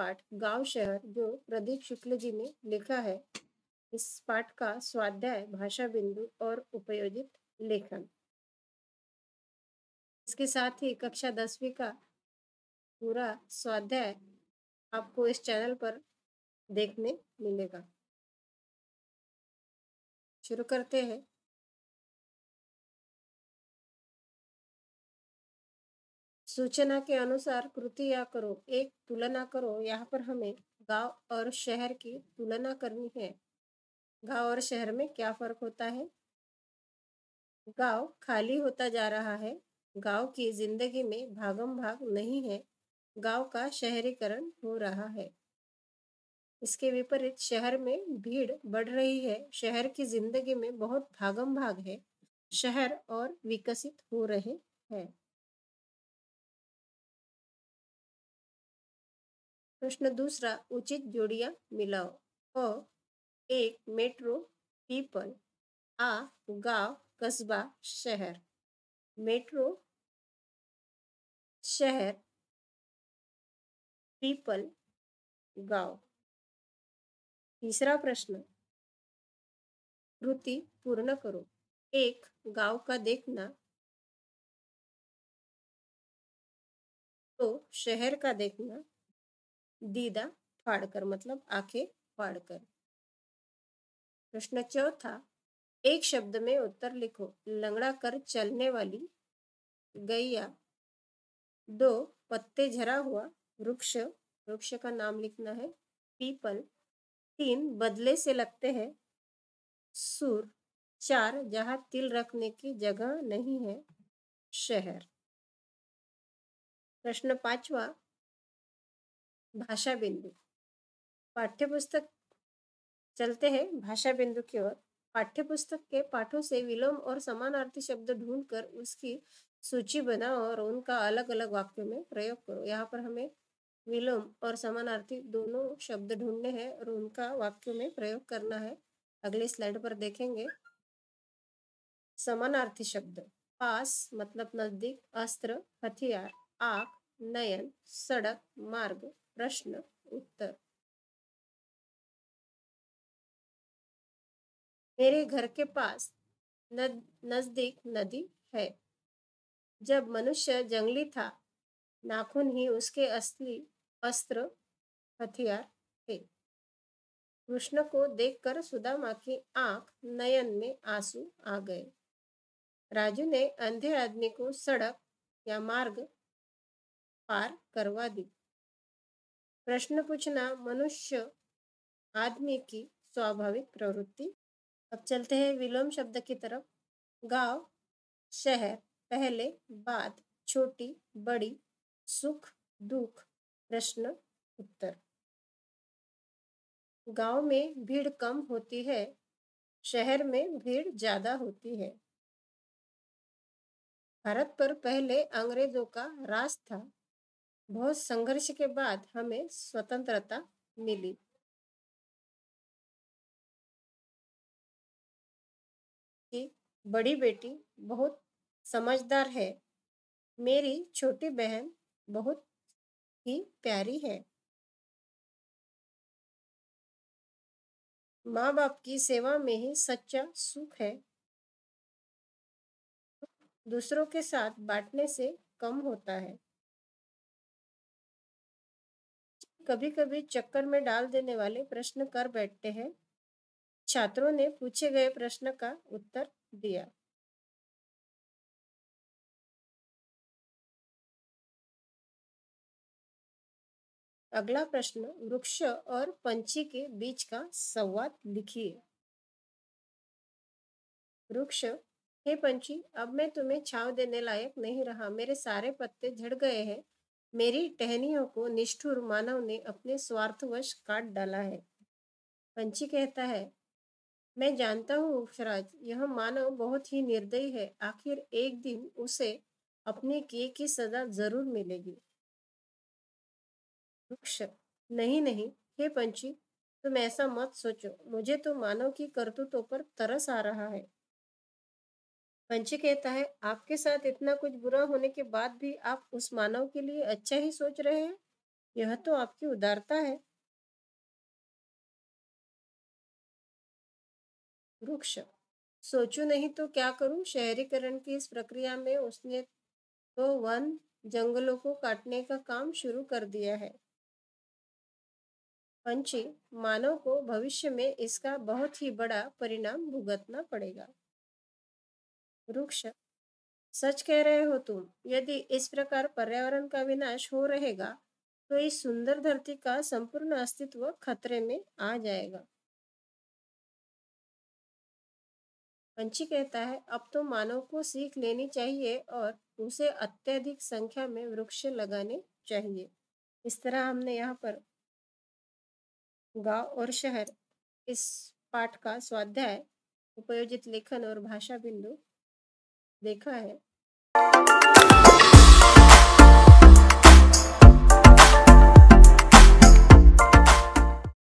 पाठ गांव शहर जो प्रदीप शुक्ल जी ने लिखा है। इस पाठ का स्वाध्याय भाषा बिंदु और उपयोजित लेखन। इसके साथ ही कक्षा 10वीं का पूरा स्वाध्याय आपको इस चैनल पर देखने मिलेगा। शुरू करते हैं। सूचना के अनुसार कृतियां करो, एक तुलना करो। यहाँ पर हमें गांव और शहर की तुलना करनी है। गांव और शहर में क्या फर्क होता है? गांव खाली होता जा रहा है। गांव की जिंदगी में भागम भाग नहीं है। गांव का शहरीकरण हो रहा है। इसके विपरीत शहर में भीड़ बढ़ रही है। शहर की जिंदगी में बहुत भागम भाग है। शहर और विकसित हो रहे हैं। प्रश्न दूसरा, उचित जोड़ियां मिलाओ। अ, एक मेट्रो, पीपल। आ, गांव, कस्बा, शहर। मेट्रो, शहर, पीपल, गांव। तीसरा प्रश्न, कृति पूर्ण करो। एक, गांव का देखना। दो, शहर का देखना। दीदा फाड़कर मतलब आंखें फाड़कर। प्रश्न चौथा, एक शब्द में उत्तर लिखो। लंगड़ा कर चलने वाली गैया। दो, पत्ते झरा हुआ वृक्ष। वृक्ष का नाम लिखना है पीपल। तीन, बदले से लगते हैं सुर। चार, जहां तिल रखने की जगह नहीं है, शहर। प्रश्न पांचवा, भाषा बिंदु। पाठ्यपुस्तक चलते हैं भाषा बिंदु की ओर। पाठ्यपुस्तक के पाठों से विलोम और समानार्थी शब्द ढूंढकर उसकी सूची बनाओ और उनका अलग अलग वाक्यों में प्रयोग करो। यहाँ पर हमें विलोम और समानार्थी दोनों शब्द ढूंढने हैं और उनका वाक्यों में प्रयोग करना है। अगली स्लाइड पर देखेंगे। समानार्थी शब्द, पास मतलब नजदीक, अस्त्र हथियार, आँख, नयन, सड़क, मार्ग, प्रश्न, उत्तर। मेरे घर के पास नजदीक नदी है। जब मनुष्य जंगली था, नाखून ही उसके असली अस्त्र हथियार थे। कृष्ण को देखकर सुदामा की आंख नयन में आंसू आ गए। राजू ने अंधे आदमी को सड़क या मार्ग पार करवा दी। प्रश्न पूछना मनुष्य आदमी की स्वाभाविक प्रवृत्ति। अब चलते हैं विलोम शब्द की तरफ। गांव, शहर, पहले, बाद, छोटी, बड़ी, सुख, दुख, प्रश्न, उत्तर। गांव में भीड़ कम होती है। शहर में भीड़ ज्यादा होती है। भारत पर पहले अंग्रेजों का राज था। बहुत संघर्ष के बाद हमें स्वतंत्रता मिली। कि बड़ी बेटी बहुत समझदार है। मेरी छोटी बहन बहुत ही प्यारी है। माँ बाप की सेवा में ही सच्चा सुख है। दूसरों के साथ बांटने से कम होता है। कभी कभी चक्कर में डाल देने वाले प्रश्न कर बैठते हैं। छात्रों ने पूछे गए प्रश्न का उत्तर दिया। अगला प्रश्न, वृक्ष और पंछी के बीच का संवाद लिखिए। वृक्ष, हे पंछी, अब मैं तुम्हें छांव देने लायक नहीं रहा। मेरे सारे पत्ते झड़ गए हैं। मेरी टहनियों को निष्ठुर मानव ने अपने स्वार्थवश काट डाला है। पंछी कहता है, मैं जानता हूँ उक्षराज, यह मानव बहुत ही निर्दयी है। आखिर एक दिन उसे अपने किए की सजा जरूर मिलेगी। वृक्ष, नहीं नहीं, हे पंछी, तुम ऐसा मत सोचो। मुझे तो मानव की करतूतों पर तरस आ रहा है। पंछी कहता है, आपके साथ इतना कुछ बुरा होने के बाद भी आप उस मानव के लिए अच्छा ही सोच रहे हैं। यह तो आपकी उदारता है। वृक्ष, सोचूं नहीं तो क्या करूं, शहरीकरण की इस प्रक्रिया में उसने तो वन जंगलों को काटने का काम शुरू कर दिया है। पंछी, मानव को भविष्य में इसका बहुत ही बड़ा परिणाम भुगतना पड़ेगा। वृक्ष, सच कह रहे हो तुम। यदि इस प्रकार पर्यावरण का विनाश हो रहेगा तो इस सुंदर धरती का संपूर्ण अस्तित्व खतरे में आ जाएगा। पंछी कहता है, अब तो मानव को सीख लेनी चाहिए और उसे अत्यधिक संख्या में वृक्ष लगाने चाहिए। इस तरह हमने यहाँ पर गांव और शहर इस पाठ का स्वाध्याय, उपयोजित लेखन और भाषा बिंदु देखा है।